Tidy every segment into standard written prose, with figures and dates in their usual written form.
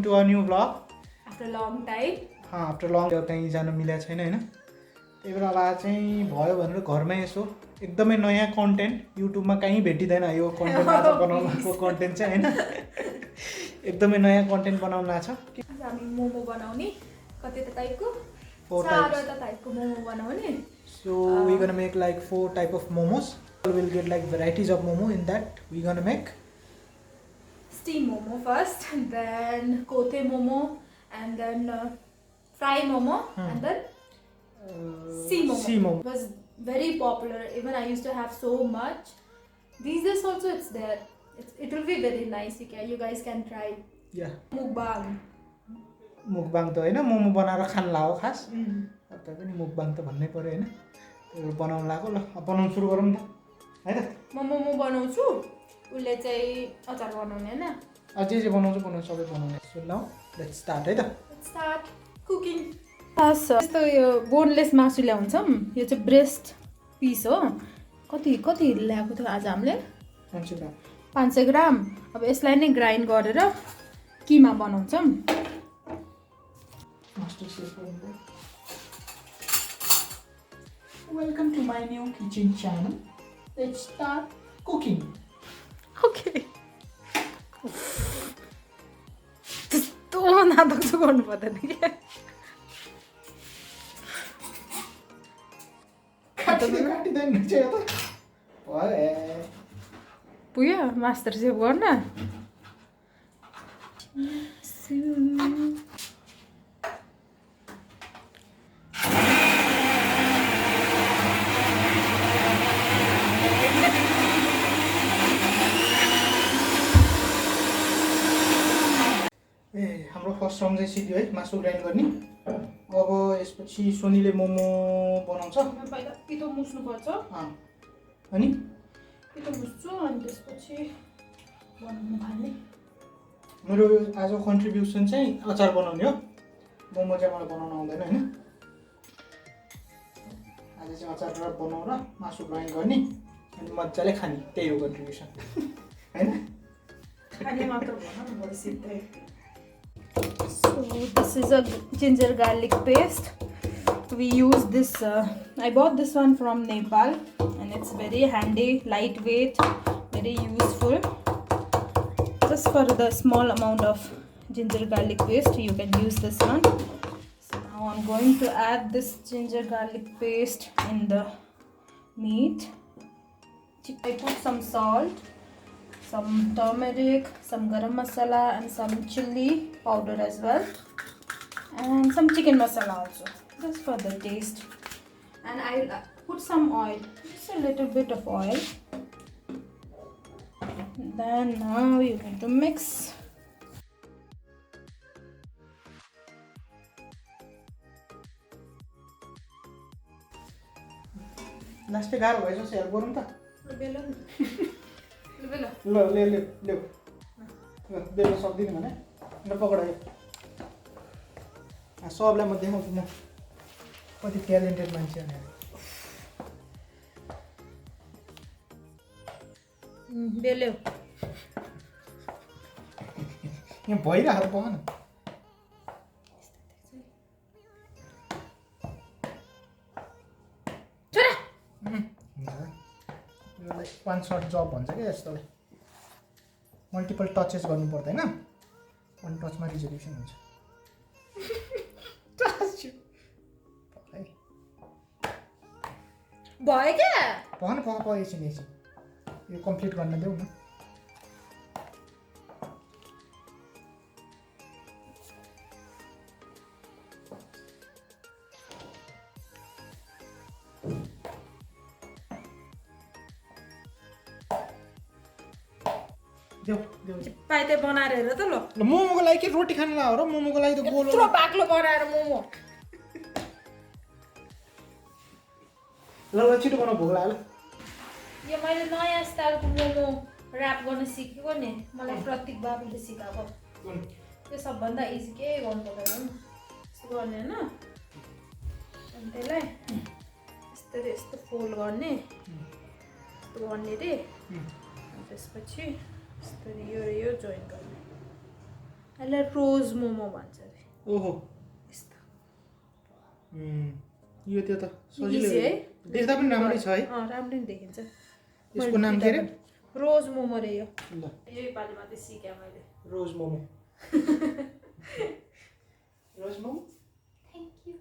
to a new vlog. After a long time. After long कहीं जान मिलेको छैन हैन त्यही भएर अब चाहिँ भयो भनेर घरमै यसो एकदमै नयाँ कन्टेन्ट युट्युबमा कहीँ भेटिदैन यो कन्टेन्ट आज बनाउनुको कन्टेन्ट चाहिँ हैन एकदमै नयाँ कन्टेन्ट बनाउन लाग्छ हामी मोमो बनाउने कति टाइपको 4 टाइपको मोमो बनाउने so we're gonna make like 4 type of momos. We'll get like varieties of momo in that. We're gonna make steam momo first, then Kotheys momo, and then fry momo, and then sea momo. It was very popular. Even I used to have so much. These days also it's there. It will be very nice. You guys can try. Yeah. Mukbang त हैन मोमो बनाएर खान लाओ खास तै पनि मुकबाङ त भन्नै पर्यो हैन त्यो बनाउन लाग्यो ल अब बनाउन सुरु गरौँ न हैन मोमो बनाउँछु उले चाहिँ अचार बनाउने हैन अझै जे बनाउँछु सबै बनाउने सो नाउ लेट्स स्टार्ट है त लेट्स स्टार्ट कुकिङ यस्तो यो बोनलेस मासु ल्याउँछौँ यो चाहिँ ब्रेस्ट पिस हो कति ल्याएको थियो आज हामीले 500 ग्राम अब यसलाई नै ग्राइन्ड गरेर किमा बनाउँछौँ master chef Welcome to my new kitchen channel. Let's start cooking. Okay. त्यस्तो नाटक चाहिँ गर्नु पर्दैन क्या काटिँदैन चाहिँ त पुग्यो मास्टर सेफ गर्न हाम्रो फर्स्ट राउन्ड चाहिँ सिक्यो है मासु ग्राइन्ड गर्ने अब यसपछि सोनीले मोमो बनाउँछ पहिला पिठो मुस्नुपर्छ अनि पिठो मुस्छु अनि त्यसपछि बनाउनु थाल्ने मेरो आजको कन्ट्रिब्युसन चाहिँ अचार बनाउने हो मोमो चाहिँ मलाई बनाउन आउँदैन हैन आज चाहिँ अचार बनाएर मासु ग्राइन्ड गर्ने अनि मजाले खाने त्यही हो कन्ट्रिब्युसन हैन खाने मात्र भन्न बरु सिधै So this is a ginger garlic paste. We use this. I bought this one from Nepal, and it's very handy, lightweight, very useful. Just for the small amount of ginger garlic paste, you can use this one. So now I'm going to add this ginger garlic paste in the meat. I put some salt, some turmeric, some garam masala, and some chili powder as well, and some chicken masala also, just for the taste. And I'll put some oil, just a little bit of oil. Then now you're going to mix. Last गाह्रो भएछ share गरौँ त ल बेल्न सक्दिनँ भने ल पक्रायो सबलाई म देखाउँछु म कति ट्यालेन्टेड मान्छे भनेर बेल्यो यहाँ भइरहेको पो न वान सर्ट जब भन्छ क्या यस्तोलाई मल्टिपल टचेस गर्नु पर्दैन वान टचमा रिजोल्युसन हुन्छ भयो क्या पहन एकछिन यो कम्प्लिट गर्न देऊ न पाइते बनाएर हेर त ल मोमोको लागि के रोटी खानु ला हो र मोमोको लागि त गोलो यत्रो बाक्लो बनाएर मोमो ल छिटो बनाऊ भोक लाग्यो यो मैले नयाँ स्टाइलको मोमो ऱ्याप गर्न सिकेको नि मलाई प्रतीक बाबुले सिकाएको त्यो सबभन्दा इजी के गर्नु पर्दैन यस्तो गर्ने हैन अनि त्यसलाई यस्तो फोल्ड गर्ने यस्तो गर्ने रे त्यसपछि यो जोइन गर्ने यसलाई रोज मोमो भन्छ अरे। ओहो यस्तो यो त्यो त सजिलो इजी है, देख्दा पनि राम्रै छ है। राम्रै देखिन्छ। यसको नाम के रे? रोज मोमो रे यो। ल यही पालिमा चाहिँ सिकेँ मैले। Rose momo. Rose momo. Thank you.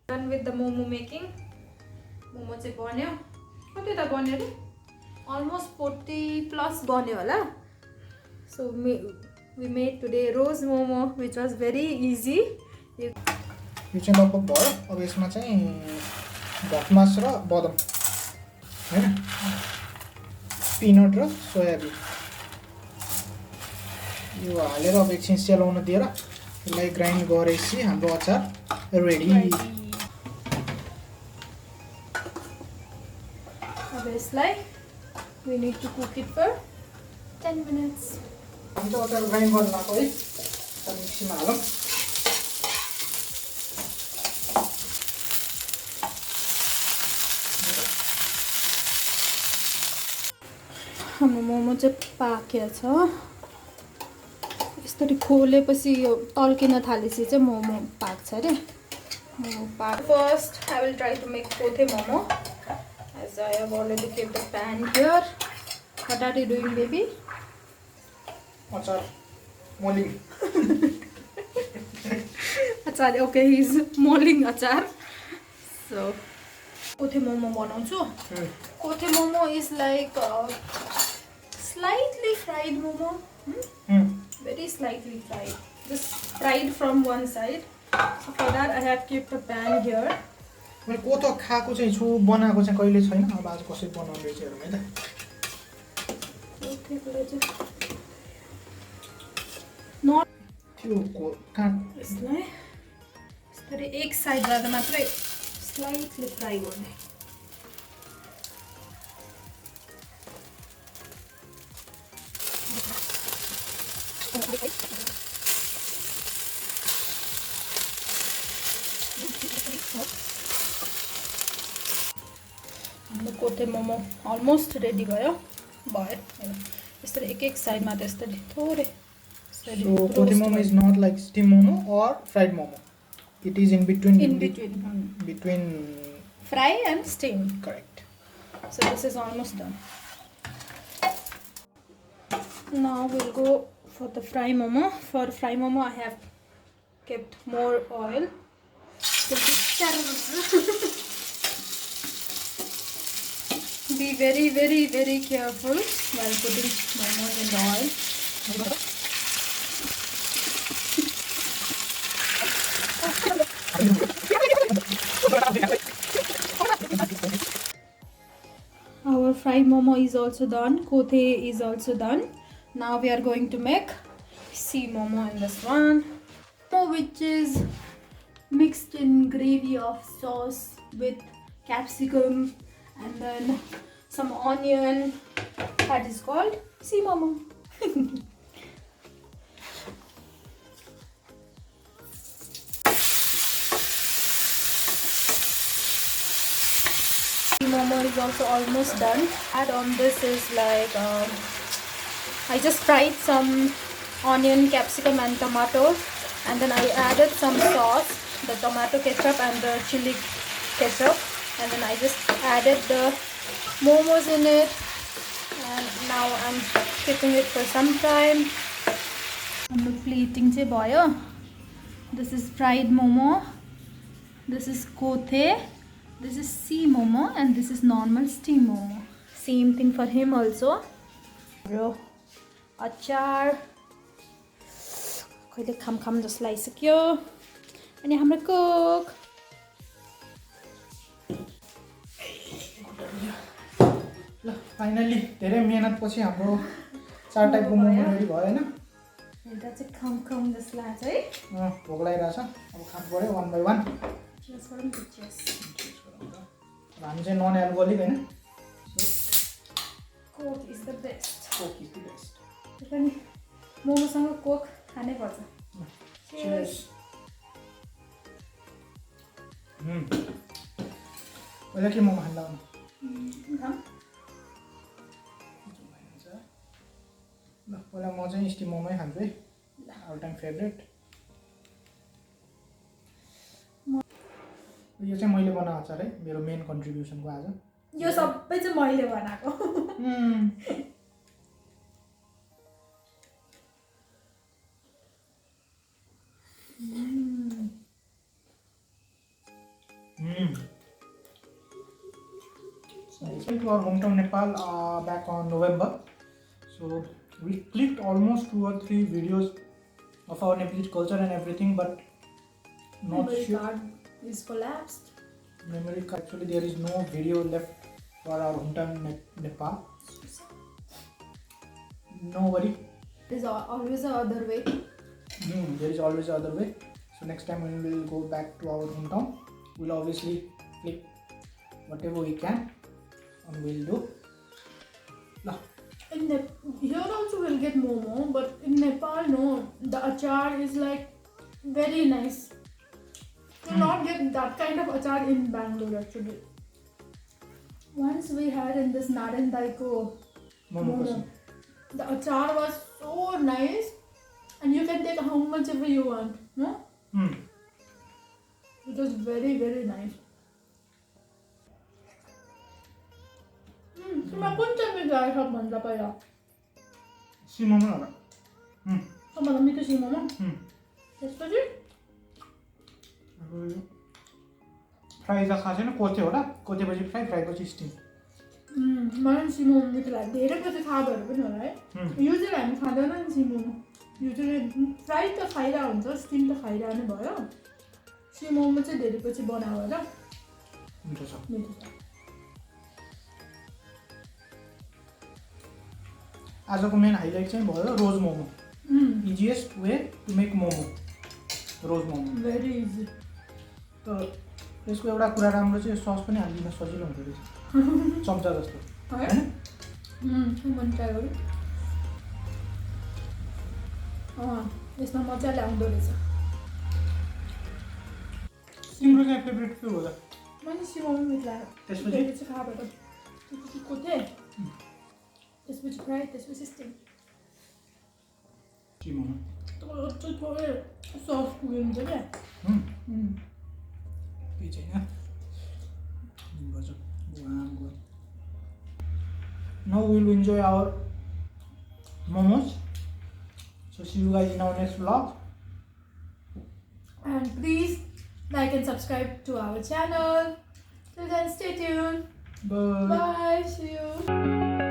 Done with the momo making. Momo चाहिँ बन्यो। कति त बन्यो अरे? अलमोस्ट 40+ बन्यो होला। So we made today rose momo which was very easy. यो चाहिँ लगभग भयो। अब यसमा चाहिँ भटमास र बदाम हैन, पिनट र सोयाबिन यो हालेर अब एकछिन सेलाउन दिएर यसलाई ग्राइन्ड गरेपछि हाम्रो अचार रेडी। अब यसलाई we need to cook it for 10 minutes. हामी चाहिँ अचार ग्राइन्ड गर्न लाग्यो है। मिक्सीमा हालौँ। हाम्रो मोमो चाहिँ पाकेको छ। यसरी खोलेपछि यो तल्किन थालेपछि चाहिँ मोमो पाक्छ अरे। मोमो पाक first I will try to make kothey momo as I have already kept the pan here. What are you doing, baby? अचार मोलिङ। Achar, okay, he's molding achar. So, kothe momo बनाउँछु। Kothe momo is like slightly fried momo. Very slightly fried. Just fried from one side. So for that I have kept a pan here. मैले कोतो खाएको चाहिँ छु, बनाएको चाहिँ कहिले छैन। अब आज कसरी बनाउने रहेछ हेरौँ है त। Not त्यो काट यसलाई यसरी एक साइडबाट मात्रै स्लाइटली फ्राई गर्ने। हाम्रो कोथे मोमो अलमोस्ट रेडी भयो। यसरी एक साइडमा त्यसरी थोरै। So kothi momo is not like steam momo or fried momo. It is in between. Between fry and steam. Correct. So this is almost done. Now we'll go for the fry momo. For fry momo I have kept more oil. Be very, very, very careful while putting momos in the oil. Our fried momo is also done. Kothe is also done. Now we are going to make sea momo in this one, which is mixed in gravy of sauce with capsicum and then some onion. That is called sea momo. Momo is also almost done. Add on this is like I just fried some onion, capsicum and tomato, and then I added some sauce, the tomato ketchup and the chili ketchup, and then I just added the momos in it, and now I'm keeping it for some time. हाम्रो plating चाहिँ भयो। This is fried momo, this is kothe, this is sea momo, and this is normal steam momo. Same thing for him also. Bro, achar. कहिले खम जस्तो लागिसक्यो। अनि हाम्रो Coke. ल फाइनली धेरै मेहनतपछि हाम्रो 4 टाइपको मोमो रेडी भयो हैन। हेर्दा चाहिँ खम जस्तो लाग्छ है। भोक लागिरहेछ। अब खानु पर्यो 1 by 1। चेस गरौँ त चेस। हामी चाहिँ नन एल्कोहोलिक हैन। Coke is the best. Coke is the best. पनि मोमोसँग कोक खानै पर्छ। चेस। पहिला के मोमो खान लाग्नु? ल पहिला म चाहिँ स्टिम मोमै खान्छु है। All time favourite. यो चाहिँ मैले बनाएको अचार है, मेरो मेन कन्ट्रिब्युसनको आज। यो सबै चाहिँ मैले बनाएको। We went to our hometown Nepal back on November. So we clicked almost 2 or 3 videos of our Nepalese culture and everything, but not Memory sure. card is collapsed. Memory card. Actually, there is no video left for our hometown Nepal. No worry. There's always a other way. There is always other way. So next time when we will go back to our hometown, we'll obviously click whatever we can and we'll do. Here also we'll get Momo, but in Nepal, no, the achar is like very nice. You not get that kind of achar in Bangalore actually. Once we had in this Narandaiko Momo. the achar was so nice, and you can take how much ever you want, no? It was very, very nice. तिमीलाई कुन चाहिँ मिठो लाग्छ सबभन्दा पहिला? सिमोमो होला। सबभन्दा मिठो सिमोमो? त्यसपछि? फ्राई त खाएको छैन, कोथे होला, कोथेपछि फ्राई, फ्राईपछि स्टिम। मलाई पनि सिमोमो मिठो लाग्छ। धेरै पछि खाँदोहरू पनि होला है। युजली हामी खाँदैन नि सिमोमो। युजली फ्राई त खाइरहेको हुन्छ, स्टिम त खाइरहनु भयो। सिमोमो चाहिँ धेरै पछि बनायो होला। मिठो छ। आजको मेन हाइलाइट चाहिँ भयो rose momo. Easiest way to make momo, rose momo. Very easy. तर यसको एउटा कुरा राम्रो चाहिँ सस पनि हालिदिन सजिलो हुँदो रहेछ, चम्चा जस्तो हैन? मन ट्राई गरौँ। यसमा मजाले आउँदो रहेछ। तिम्रो चाहिँ फेभरेट के हो त? मलाई सिमोमो मिठो लाग्यो। त्यसपछि खा भयो। त्यसपछि कोथे, त्यसपछि फ्राई, त्यसपछि स्टिम। सिमोमो थोरै सस पुग्यो क्या। केही छैन। Now we will enjoy our momos. So see you guys in our next vlog. And please like and subscribe to our channel. Till then, stay tuned. Bye. Bye. See you.